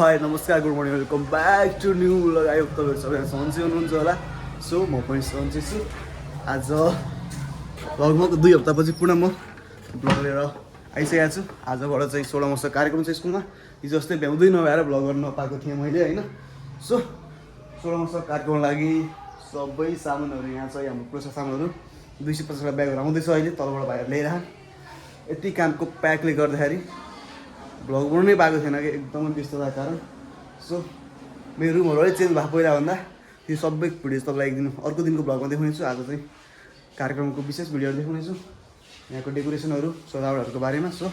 High नमस्कार good morning welcome back to new vlog. आयो तपाईँहरू सबैजना सन्चै हुनुहुन्छ होला। सो म पनि सन्चै छु। आज भ्लगमा 2 हप्तापछि पुनः म भ्लग लिएर आइसकेको छु। आजबाट चाहिँ 16 वर्ष कार्यक्रम छ स्कुलमा। हिजो जस्तै भ्याउँदै नभएर भ्लग गर्न नपाएको थिएँ मैले होइन। सो 16 वर्ष कार्यक्रमको लागि सबै सामानहरू यहाँ छ। हाम्रो प्रोसेस सामानहरू 250 ब्यागहरू आउँदैछ अहिले तलबाट भाइहरू ल्याइरह। यति कामको प्याकले गर्दाखेरि भ्लग बनाउनै पाएको थिएन कि एकदमै व्यस्तताको कारण। सो मेरो रुमहरू अलिक चेन्ज भएको पहिलाभन्दा त्यो सबै भिडियोज तपाईँलाई एक दिन अर्को दिनको भ्लगमा देखाउनेछु। आज चाहिँ कार्यक्रमको विशेष भिडियोहरू देखाउनेछु, यहाँको डेकोरेसनहरू सजावटहरूको बारेमा। सो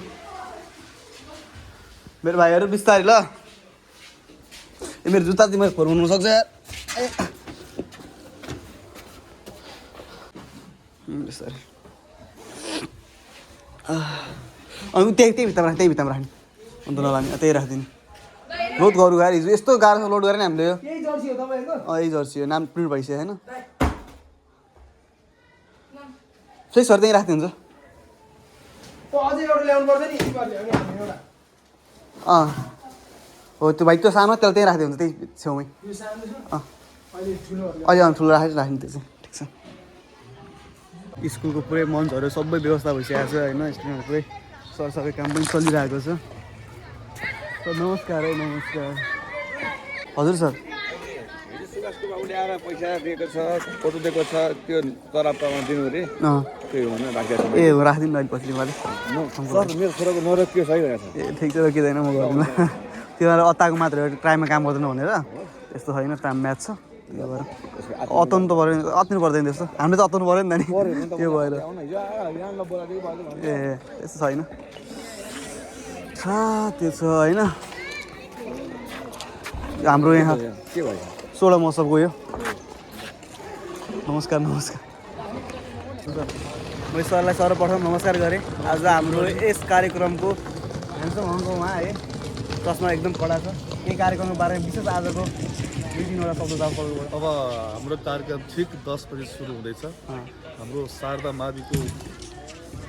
मेरो भाइहरू बिस्तारै ल। मेरो जुत्ता तिमीहरू फोहोर हुनसक्छ यार। बिस्तारै अनि त्यही भित्तामा राख्ने अन्त नलाने त्यही राखिदिने। लोड गरौँ गाडी हिजो यस्तो गाह्रो लोड गरेन हामीले। यो यही जर्सी हो, नाम प्रिन्ट भइसक्यो होइन। त्यही सर त्यहीँ राखिदिन्छ। हो त्यो भाइ त्यो सानो त्यसलाई त्यहीँ राखिदिन्छ, त्यही छेउमै। अहिले ठुलो राख्ने त्यो चाहिँ ठिक छ। स्कुलको पुरै मञ्चहरू सबै व्यवस्था भइसकेको छ होइन। स्टुडेन्टहरू पुरै सर सबै काम पनि चलिरहेको छ। नमस्कार है, नमस्कार हजुर सर। पैसा दिएको छ, फोटो दिएको छ, त्यो तरापमा दिनु अरे त्यही हो राखेको छ। ए हो राखिदिनु अहिले पछि मैले। सर मेरो छोराको नरोकियो सही भएको छ। ए ठिक छ, रोकिँदैन म गर्दिनँ। त्यो भएर अत्ताको मात्र ट्राईमा काम गर्दैन भनेर त्यस्तो छैन। टाइम म्याच छ त्यो भएर अताउनु त पऱ्यो, अत्तिनु पर्दैन त्यस्तो। हामीले त अताउनु पऱ्यो नि त नि, त्यो भएर। ए त्यस्तो छैन, त्यो छ होइन। हाम्रो यहाँ के भयो 16 महोत्सव गयो। नमस्कार नमस्कार। मैले सरलाई सर्वप्रथम नमस्कार गरेँ। आज हाम्रो यस कार्यक्रमको ह्यान्डसम अङ्कमा है चस्मा एकदम कडा छ। यही कार्यक्रमको बारेमा विशेष आजको 2-3वटा शब्द जाऊ। अब हाम्रो कार्यक्रम ठिक 10 बजी सुरु हुँदैछ। हाम्रो शारदा माविको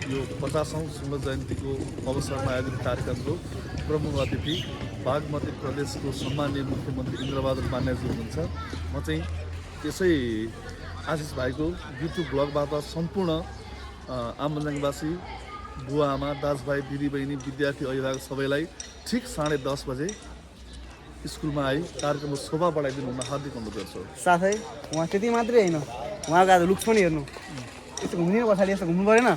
यो 50औं स्वर्ण जयन्तीको अवसरमा आयोजित कार्यक्रमको प्रमुख अतिथि बागमती प्रदेशको सम्माननीय मुख्यमन्त्री इन्द्रबहादुर मान्यजी हुनुहुन्छ। म चाहिँ त्यसै आशिष भाइको युट्युब ब्लगबाट सम्पूर्ण आमबन्जाङवासी बुवा आमा दाजुभाइ दिदीबहिनी विद्यार्थी अभिभावक सबैलाई ठिक 10:30 बजे स्कुलमा आई कार्यक्रमको शोभा बढाइदिनु हुन हार्दिक अनुरोध गर्छु। साथै उहाँ त्यति मात्रै होइन, उहाँको आज लुक्स पनि हेर्नु। यस्तो घुम्दिनँ पछाडि, यस्तो घुम्नु परेन।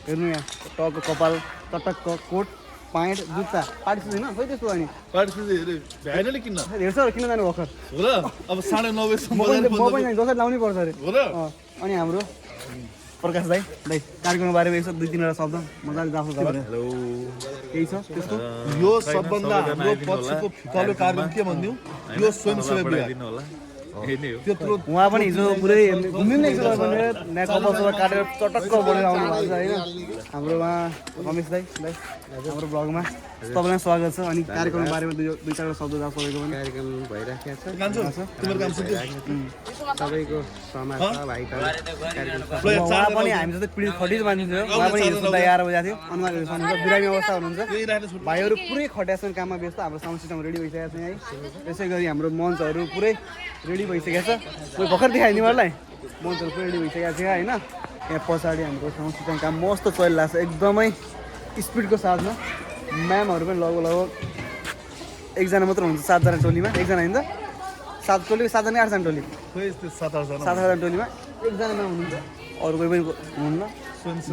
हेर्नु यहाँ टक्क कपाल, टटक्क कोट प्यान्ट जुत्ता पार्टिसिपेट होइन खोइ त्यस्तो अनि पार्टिसिपेट भ्याएन नि किन्न हेर्छ किन जानु भर्खर हो र। अब 9:30 सम्म म पनि जसरी लाउनै पर्छ अरे हो र। अनि हाम्रो प्रकाश भाइ कार्यक्रमको बारेमा यसो 2-3वटा शब्द मजाले जाफो गरेर। हेलो केही छ त्यस्तो? यो सबभन्दा हाम्रो पछिको फिकालो कार्यक्रम के भन्दिउ, यो स्वयंसेवक त्यत्रो उहाँ पनि हिजो पुरै घुम्नु नै एकछिन पनि यहाँ कपाल काटेर चटक्क बढेर आउनु भएको छ होइन। हाम्रो उहाँ रमेश दाइ हाम्रो ब्लगमा तपाईँलाई स्वागत छ। अनि कार्यक्रमको बारेमा 2-4वटा शब्द जाऊ सबैको पनि। कार्यक्रम भइराखेको छ, तिम्रो काम सुन्छु। सबैको समाज छ भाइको कार्यक्रम। उहाँ पनि हामी जस्तै पिँढी खटिज मान्छे थियो। उहाँ पनि हिजो सुत्दा 11 बजी थियो। अनुहारहरू सुन्नुहुन्छ, बिरामी अवस्था हुनुहुन्छ। भाइहरू पुरै खटियासँग काममा व्यस्त। हाम्रो साउन्ड सिस्टम रेडी भइसकेको छ यहीँ। त्यसै गरी हाम्रो मञ्चहरू पुरै रेडी भइसकेको छ। कोही भर्खर देखाइदिनु मलाई मञ्चहरू पुरै रेडी भइसकेको छ होइन। यहाँ पछाडि हाम्रो साउन्ड सिस्टम काम मस्त चलिरहेको छ एकदमै स्पिडको साथमा। म्यामहरू पनि लगभग एकजना मात्र हुन्छ 7जना टोलीमा। एकजना होइन 7 टोली 7जना 8जना टोली 7-8जना टोलीमा एकजना म्याम हुनुहुन्छ, अरू कोही पनि हुनुहुन्न।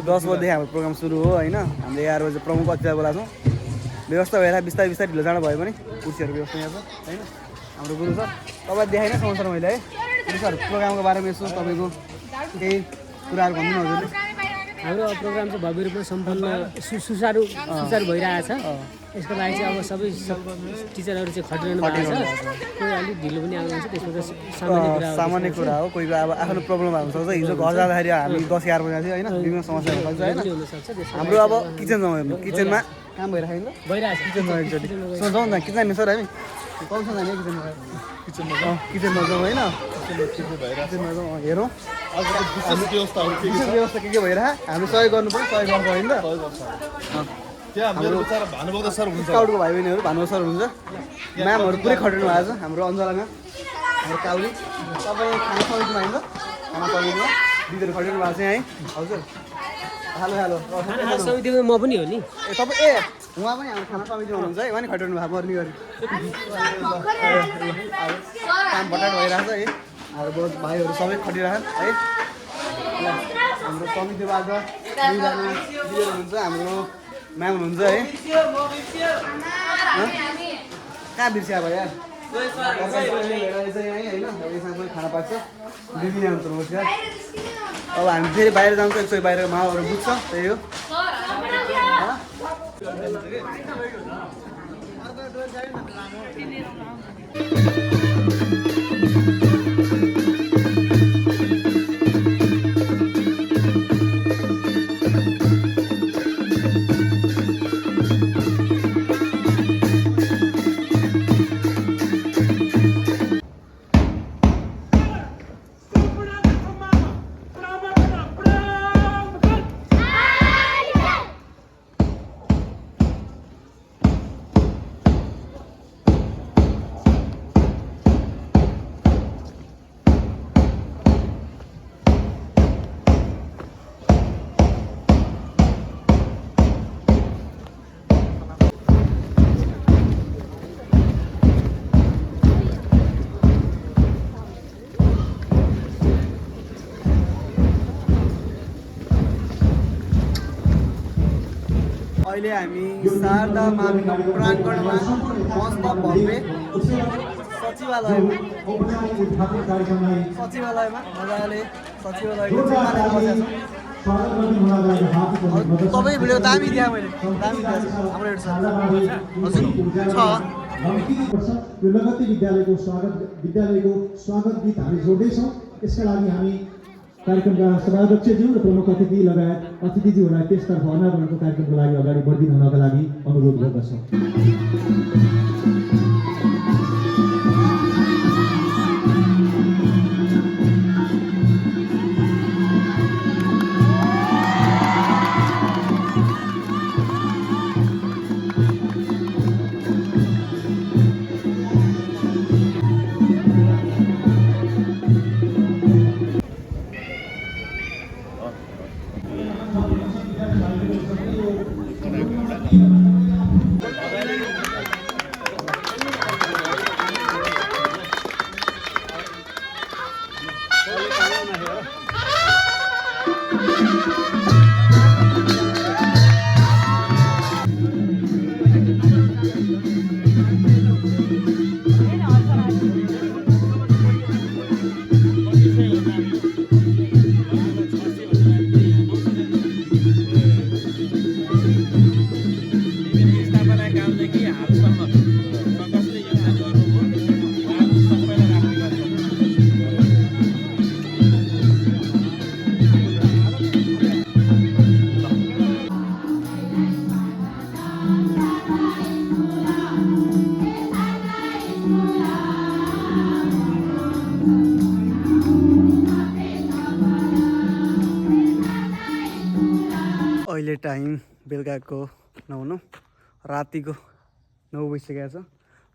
10 बजेदेखि हाम्रो प्रोग्राम सुरु हो होइन। हामीले 11 बजे प्रमुख अतिथिलाई बोलाएको छौँ। व्यवस्था भएर बिस्तारै ढिलो जाँडो भयो भने कुर्सीहरूको व्यवस्था यहाँ छ होइन। हाम्रो गुरु सर तपाईँ देखाएन समाचार मैले है। गुरु सर प्रोग्रामको बारेमा यसो तपाईँको केही कुराहरू भनिदिनु हजुरले। हाम्रो प्रोग्राम चाहिँ भव्य रूपमा सम्पन्न सुचारू भइरहेको छ। यसको लागि चाहिँ अब सबै टिचरहरू चाहिँ खटिरहनु भएको छ। कोही अलिक ढिलो पनि आउनुहुन्छ, त्यसमा त सामान्य कुरा हो। कोही अब आफ्नो प्रब्लम हुनसक्छ। हिजो घर जाँदाखेरि हामी 10-11 बजी थियो होइन। विभिन्न समस्या हुनसक्छ होइन। हाम्रो अब किचन जाउँ, हेर्नु किचनमा काम भइरहेको किचन जाउँ एकचोटि। जाउँ न किचन जाने सर हामी कौन जाने किचनमा जाउँ होइन। किचनमा जाउँ हेरौँ व्यवस्था के भइरहेको हामी सहयोग गर्नु पर्यो। सहयोग गर्छ होइन त। त्यहाँ मेरो विचार भानुभक्त सर हुनुहुन्छ स्काउटको भाइ बहिनीहरू भानु सर हुनुहुन्छ म्यामहरू पुरै खटिनु भएको छ हाम्रो अञ्जला म्याम हाम्रो काउली तपाईँ खाना समितिमा होइन खाना समितिमा दिदीहरू खटिनु भएको छ है हजुर हेलो हेलो खाना समितिमा म पनि हो नि ए तपाईँ उहाँ पनि हाम्रो खाना समितिमा हुनुहुन्छ है उहाँ नि खटिनु भएको मर्नी गरी काम भटाट भइरहेको छ है हाम्रो भाइहरू सबै खटिरहेको है ल हाम्रो समितिबाट दुईजना दिदीहरू हुनुहुन्छ हाम्रो म्याम हुनुहुन्छ है कहाँ बिर्सिया भयो यार होइन खाना पाक्छ बिबिना हुन्छ रोजगार अब हामी फेरि बाहिर जान्छ एकचोटि बाहिर माहौलहरू बुझ्छ त्यही हो अहिले हामी शारदा माविका प्राङ्गणमा मस्त भव्य सचिवालयमा मजाले सचिवालयको चिमाले बसेको छु तपाईँ भिडियो दामी दिएँ मैले दामी दिएको छु हाम्रो एउटा हजुर छ यो लगत्तै विद्यालयको स्वागत गीत हामी जोड्दैछौँ यसका लागि हामी कार्यक्रमका सभाध्यक्षज्यू र प्रमुख अतिथि लगायत अतिथिज्यूहरूलाई त्यसतर्फ अनावरणको कार्यक्रमको लागि अगाडि बढिदिनु हुनका लागि अनुरोध गर्दछौँ। अहिले टाइम बेलुकाको 9 रातिको 9 बजिसकेको छ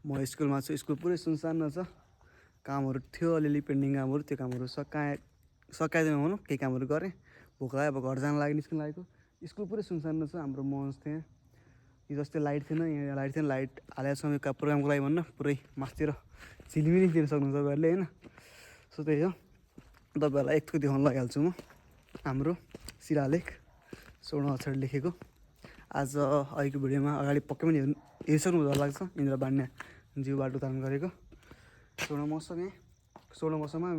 म स्कुलमा छु स्कुल पुरै सुनसान छ कामहरू थियो अलिअलि पेन्डिङ कामहरू त्यो कामहरू सकाइदिनु भनौँ केही कामहरू गरेँ भोक लाग्यो अब घर जान लागि निस्किनु लागेको स्कुल पुरै सुनसान छ हाम्रो मञ्च थियो हिजो अस्ति लाइट थिएन यहाँ लाइट थिएन लाइट हालेको छ यो प्रोग्रामको लागि भन्न पुरै मासतिर झिलिमिली दिन सक्नुहुन्छ तपाईँहरूले होइन सो त्यही हो तपाईँहरूलाई एकको देखाउन लगिहाल्छु म हाम्रो शिलालेख स्वर्ण अक्षर लेखेको आज अहिलेको भिडियोमा अगाडि पक्कै पनि हेरिसक्नु जस्तो लाग्छ इन्द्र बान्या जीवबाट दान गरेको स्वर्ण मौसममा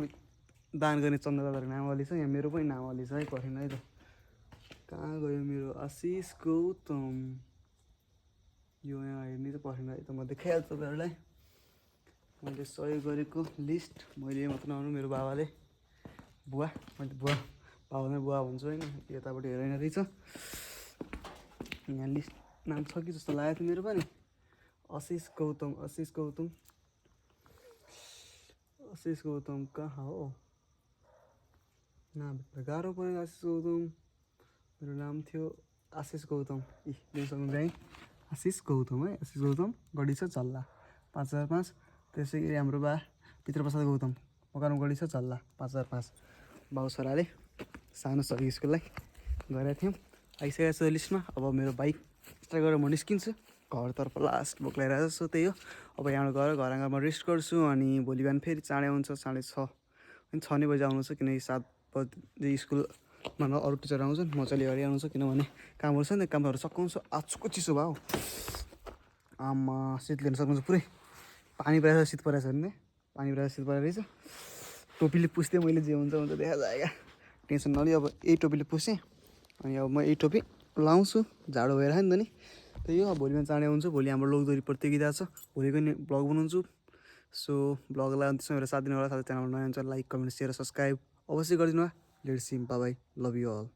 दान गर्ने चन्द्रदादाको नामावली छ यहाँ मेरो पनि नामावली छ है पर्खिन है त कहाँ गयो मेरो आशिष गौतम यो यहाँ हेर्ने त पर्खिन है त म देखाइहाल्छु तपाईँहरूलाई मैले सहयोग गरेको लिस्ट मैले मात्र नहुनु मेरो बाबाले बुवा मैले बाबालाई बुवा भन्छु होइन यतापट्टि हेरेन रहेछ यहाँ लिस्ट नाम छ कि जस्तो लागेको थियो मेरो पनि आशिष गौतम कहाँ हो नाम गाह्रो पऱ्यो आशिष गौतम मेरो नाम थियो आशिष गौतम दिन सक्नुहुन्छ है आशिष गौतम है आशिष गौतम गढी छ झल्ला 5005 त्यसै गरी हाम्रो बा पितृप्रसाद गौतम मकानो गढी छ झल्ला 5005 बाउ छोराले सानो सबै स्कुललाई गरेका थियौँ आइसकेको छ लिस्टमा अब मेरो बाइक स्टार्ट गरेर म निस्किन्छु घरतर्फ लास्ट बोक लिएर आएको छु त्यही हो अब यहाँबाट गएर घर आँगनमा रेस्ट गर्छु अनि भोलि बिहान फेरि चाँडै आउँछ 6:30 अनि 6 नै बजी आउनु छ किनकि 7 बजी स्कुलमा अरू टिचर आउँछन् म चाहिँ अगाडि आउँछु किनभने कामहरू छ नि कामहरू सघाउँछु आजको चिसो भयो आमा शीत लिन सक्नुहुन्छ पुरै पानी परेर शीत परेको छ नि पानी परेर शीत परेको रहेछ टोपीले पुस्दै मैले जे हुन्छ हुन्छ देखा जाएगा टेन्सन नलियो अब यही टोपीले पुसेँ अनि अब म यही टोपी लाउँछु जाडो भएर नि त नि त्यही हो भोलि बिहान चाँडै आउँछु भोलि हाम्रो लोकदोरी प्रतियोगिता छ भोलिको नि ब्लग बनाउँछु सो ब्लगलाई अन्त्यसम्म मेरो साथ दिनु होला साथै च्यानलमा नयाँ हुन्छ लाइक कमेन्ट सेयर सब्सक्राइब अवश्य गरिदिनु होला let's see bye bye love you all